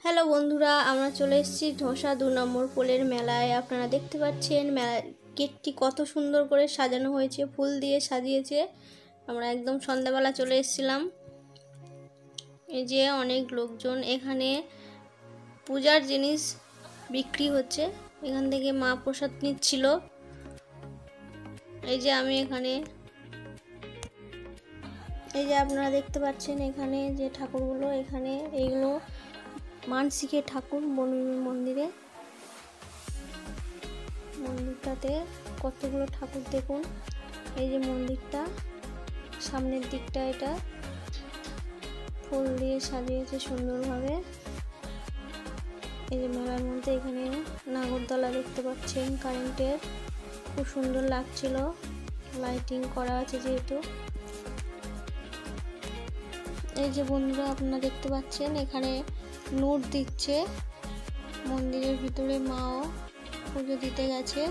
Hello বন্ধুরা, আমরা চলে এসেছি ধোসা 2 নম্বর পোলের মেলায়। আপনারা দেখতে পাচ্ছেন গেটটি কত সুন্দর করে সাজানো হয়েছে, ফুল দিয়ে সাজিয়েছে। আমরা একদম সন্ধ্যাবেলা চলে এসেছিলাম। এই যে অনেক লোকজন, এখানে পূজার জিনিস বিক্রি হচ্ছে। এখান থেকে মা প্রসাদ নিচ্ছিল। এই যে আমি এখানে, এই যে আপনারা দেখতে পাচ্ছেন এখানে যে ঠাকুরগুলো, এখানে এইগুলো মানসিকের ঠাকুর বনবিবি মন্দিরটাতে কতগুলো ঠাকুর দেখুন। এই যে মন্দিরটা সামনের দিকটা, এটা ফুল দিয়ে সাজিয়েছে সুন্দরভাবে। এই যে মেলার মধ্যে এখানে নাগরদোলা দেখতে পাচ্ছেন কারেন্টের, খুব সুন্দর লাগছিল, লাইটিং করা আছে যেহেতু। এই যে বন্ধুরা আপনারা দেখতে পাচ্ছেন এখানে নোট দিচ্ছে। মন্দিরের ভিতরে মাও পুজো দিতে গেছে।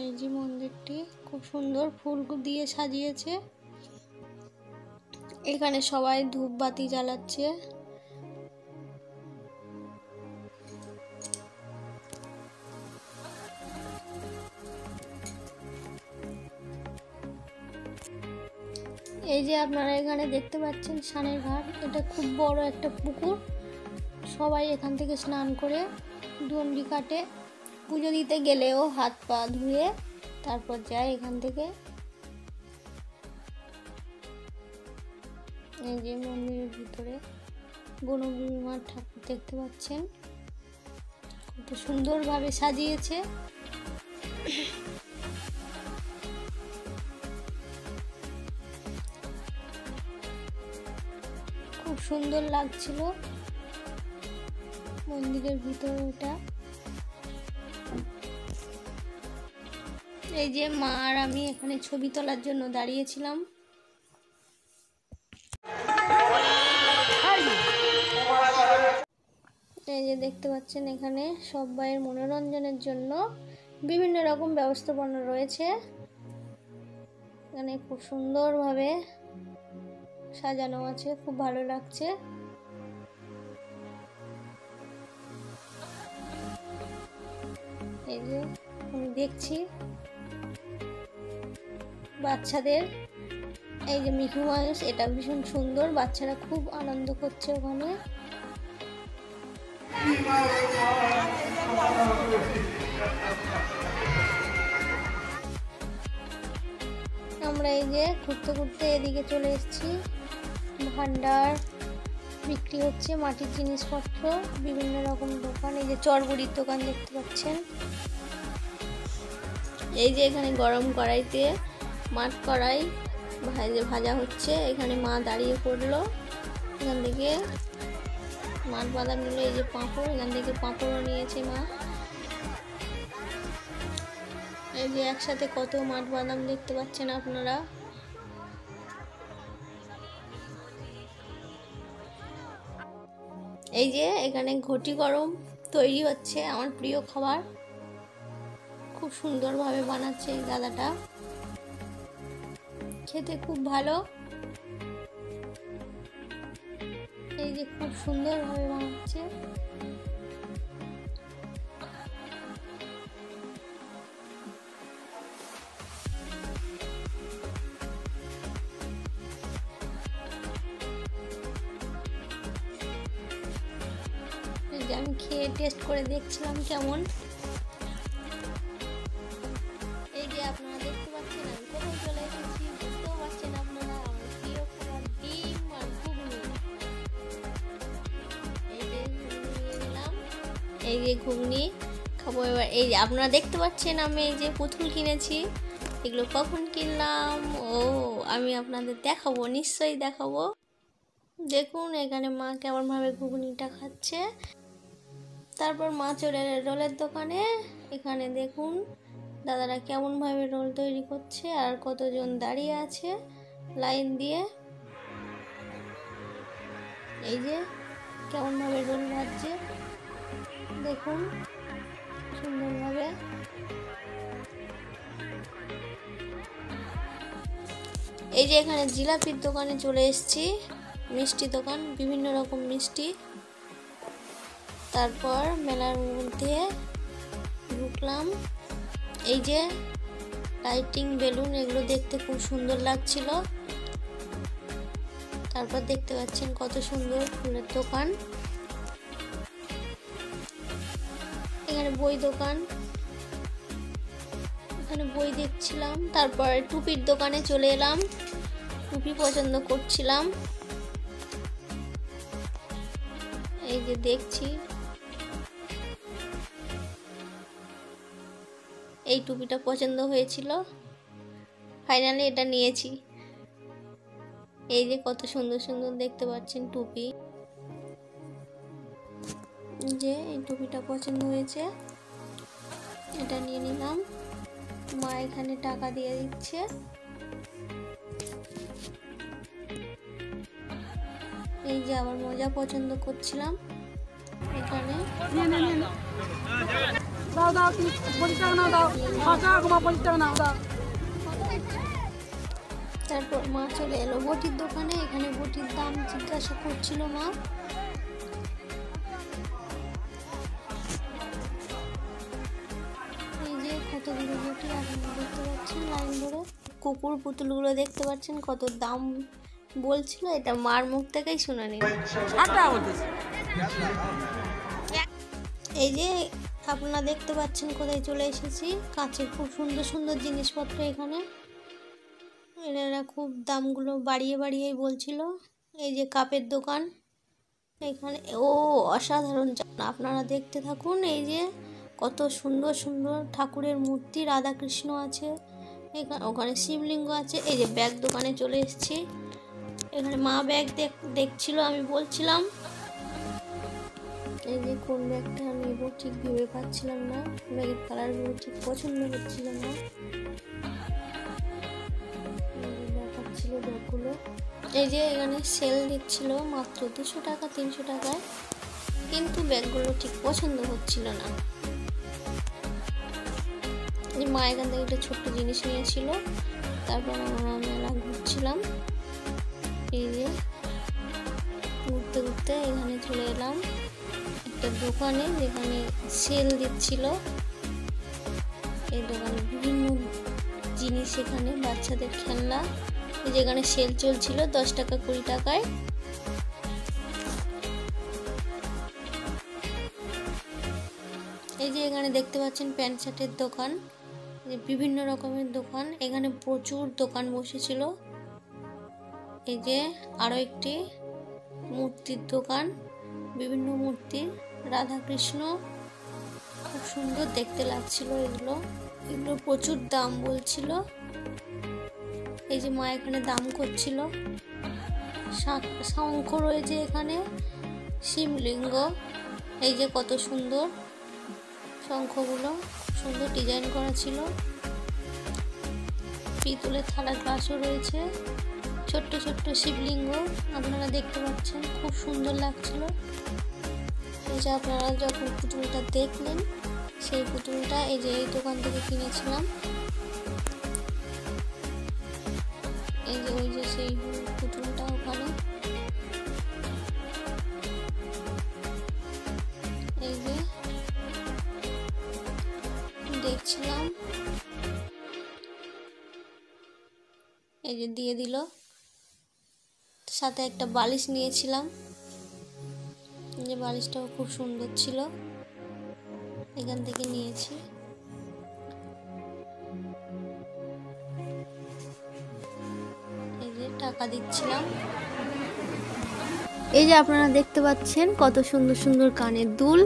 এই যে মন্দিরটি খুব সুন্দর ফুল দিয়ে সাজিয়েছে। এখানে সবাই ধূপবাতি জ্বালাচ্ছে। এই যে আপনারা এখানে দেখতে পাচ্ছেন স্নানের ঘাট, এটা খুব বড় একটা পুকুর। সবাই এখান থেকে স্নান করে দণ্ডি কাটে, পুজো দিতে গেলেও হাত পা ধুয়ে তারপর যায় এখান থেকে। এই যে মন্দিরের ভিতরে বনবিবি মার ঠাকুর দেখতে পাচ্ছেন, কত সুন্দরভাবে সাজিয়েছে। খুব সুন্দর লাগছিল মন্দিরের ভিতরে ওটা। এই যে মা আর আমি এখানে ছবি তোলার জন্য দাঁড়িয়েছিলাম। এই যে দেখতে পাচ্ছেন এখানে সবাইয়ের মনোরঞ্জনের জন্য বিভিন্ন রকম ব্যবস্থাপনা রয়েছে। এখানে খুব সুন্দরভাবে সাজানো আছে, খুব ভালো লাগছে। এই যে আমি দেখছি বাচ্চাদের, এই যে মিঠু মাউস, এটা ভীষণ সুন্দর, বাচ্চারা খুব আনন্দ করছে ওখানে। আমরা এই যে ঘুরতে ঘুরতে এদিকে চলে এসেছি। ভান্ডার বিক্রি হচ্ছে, মাটির জিনিসপত্র, বিভিন্ন রকম দোকান। এই যে চড়বড়ির দোকান দেখতে পাচ্ছেন। এই যে এখানে গরম কড়াইতে মাঠ কড়াই ভাজা হচ্ছে। এখানে মা দাঁড়িয়ে পড়লো, এখান থেকে মাঠ বাদাম নিল। এই যে পাঁপড়, এখান থেকে পাঁপড়ও নিয়েছে মা। এই যে একসাথে কত মাঠ বাদাম দেখতে পাচ্ছেন আপনারা। এই যে এখানে ঘটি গরম তৈরি হচ্ছে, আমার প্রিয় খাবার। খুব সুন্দরভাবে বানাচ্ছে এই দাদাটা, খেতে খুব ভালো। এই যে খুব সুন্দরভাবে বানাচ্ছে। আমি খেয়ে টেস্ট করে দেখছিলাম কেমন। এই যে আপনারা দেখতে পাচ্ছেন আমি কোথায় চলে এসেছি, বুঝতেও পারছেন আপনারা, আমার প্রিয় খাবার ডিম আর ঘুগনি। এই যে নিয়ে নিলাম, এই যে ঘুগনি খাবো এবার। এই যে আপনারা দেখতে পাচ্ছেন আমি এই যে পুতুল কিনেছি। এগুলো কখন কিনলাম আমি আপনাদের দেখাবো, নিশ্চয়ই দেখাবো। দেখুন এখানে মা কেমনভাবে ঘুগনিটা খাচ্ছে। তারপর মা চলে এলো রোলের দোকানে। এখানে দেখুন দাদারা কেমনভাবে রোল তৈরি করছে আর কতজন দাঁড়িয়ে আছে লাইন দিয়ে। এই যে কেমনভাবে রোল ভাজছে দেখুন সুন্দরভাবে। এই যে এখানে জিলাপির দোকানে চলে এসেছি। মিষ্টি দোকান, বিভিন্ন রকম মিষ্টি। তারপর মেলার মধ্যে ঢুকলাম। এই যে লাইটিং, বেলুন, এগুলো দেখতে খুব সুন্দর লাগছিল। তারপর দেখতে পাচ্ছেন কত সুন্দর ফুলের দোকান। এখানে বই দোকান, এখানে বই দেখছিলাম। তারপর টুপির দোকানে চলে এলাম, টুপি পছন্দ করছিলাম। এই যে দেখছি, এই টুপিটা পছন্দ হয়েছিল, ফাইনালি এটা নিয়েছি। এই যে কত সুন্দর সুন্দর দেখতে পাচ্ছেন টুপি। যে এই টুপিটা পছন্দ হয়েছে, এটা নিয়ে নিলাম। মা এখানে টাকা দিয়ে দিচ্ছে। এই যে আবার মোজা পছন্দ করছিলাম এখানে। তারপর মা চলে এলো বটির দোকানে। এখানে বটির দাম জিজ্ঞাসা করছিল মা। এই যে কতগুলো বটি আপনারা দেখতে পাচ্ছেন লাইন ধরে। কুকুর পুতুলগুলো দেখতে পাচ্ছেন কত দাম বলছিল, এটা মার মুখ থেকেই শুনে নিন। এই যে আপনারা দেখতে পাচ্ছেন কোথায় চলে এসেছি। কাঁচের খুব সুন্দর সুন্দর জিনিসপত্র এখানে। এনারা খুব দামগুলো বাড়িয়ে বাড়িয়েই বলছিল। এই যে কাপের দোকান এখানে, ও অসাধারণ, আপনারা দেখতে থাকুন। এই যে কত সুন্দর সুন্দর ঠাকুরের মূর্তি, রাধাকৃষ্ণ আছে এখানে, ওখানে শিবলিঙ্গ আছে। এই যে ব্যাগ দোকানে চলে এসেছি। এখানে মা ব্যাগ দেখছিল, আমি বলছিলাম এই যে কোন ব্যাগটা নেব ঠিক ভেবে পাচ্ছিলাম না, ব্যাগের কালারগুলো ঠিক পছন্দ হচ্ছিল না। দেখাচ্ছিল ব্যাগগুলো। এই যে এখানে সেল দিচ্ছিল মাত্র 200 টাকা 300 টাকায়, কিন্তু ব্যাগগুলো ঠিক পছন্দ হচ্ছিল না। এই মা এখান থেকে একটা ছোট্ট জিনিস নিয়েছিল। তারপর আমরা মেলা ঘুরছিলাম। এই যে ঘুরতে ঘুরতে এখানে চলে এলাম একটা দোকানে যেখানে সেল দিচ্ছিল। এই দোকানে বিভিন্ন জিনিস, এখানে বাচ্চাদের খেলনা, যেখানে সেল চলছিল 10 টাকা 20 টাকায়। এই যে এখানে দেখতে পাচ্ছেন প্যান্ট শার্টের দোকান, বিভিন্ন রকমের দোকান। এখানে প্রচুর দোকান বসেছিল। এই যে আরো একটি মূর্তির দোকান, বিভিন্ন মূর্তি, রাধাকৃষ্ণ, খুব সুন্দর দেখতে লাগছিল। এগুলো প্রচুর দাম বলছিল। এই যে মা এখানে দাম করছিল। শঙ্খ রয়েছে এখানে, শিবলিঙ্গ। এই যে কত সুন্দর শঙ্খগুলো, সুন্দর ডিজাইন করা ছিল। পিতলের থালা গ্লাসও রয়েছে, ছোট্ট ছোট্ট শিবলিঙ্গ আপনারা দেখতে পাচ্ছেন, খুব সুন্দর লাগছিল। এই যে আপনারা যখন পুতুলটা দেখলেন, সেই পুতুলটা এই যে এই দোকান থেকে কিনেছিলাম। এই যে ওই যে সেই পুতুলটা ওখানে। এই যে দেখছিলাম, এই যে দিয়ে দিল। সাথে একটা বালিশ নিয়েছিলাম, যে বালিশটাও খুব সুন্দর ছিল, এখান থেকে নিয়েছি। এই যে টাকা দিচ্ছিলাম। এই যে আপনারা দেখতে পাচ্ছেন কত সুন্দর সুন্দর কানের দুল,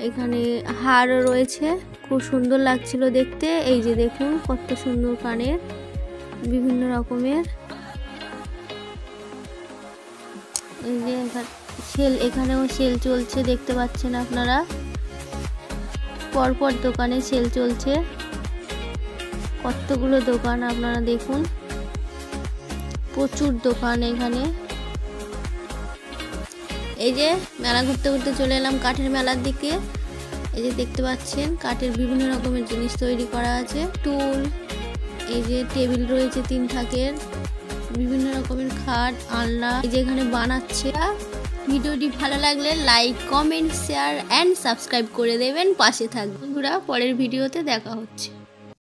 এখানে হারও রয়েছে, খুব সুন্দর লাগছিল দেখতে। এই যে দেখুন কত সুন্দর কানের, বিভিন্ন রকমের। এই যে সেল, এখানেও সেল চলছে দেখতে পাচ্ছেন আপনারা, পরপর দোকানে সেল চলছে, কতগুলো দোকান আপনারা দেখুন, প্রচুর দোকান এখানে। এই যে মেলা ঘুরতে ঘুরতে চলে এলাম কাঠের মেলার দিকে। এই যে দেখতে পাচ্ছেন কাঠের বিভিন্ন রকমের জিনিস তৈরি করা আছে, টুল, এই যে টেবিল রয়েছে 3 থাকের, বিভিন্ন রকমের খাট আলনা যেখানে বানাচ্ছে। ভিডিওটি ভালো লাগলে like comment share and subscribe করে দেবেন, পাশে থাকবেন। বন্ধুরা পরের ভিডিওতে দেখা হচ্ছে।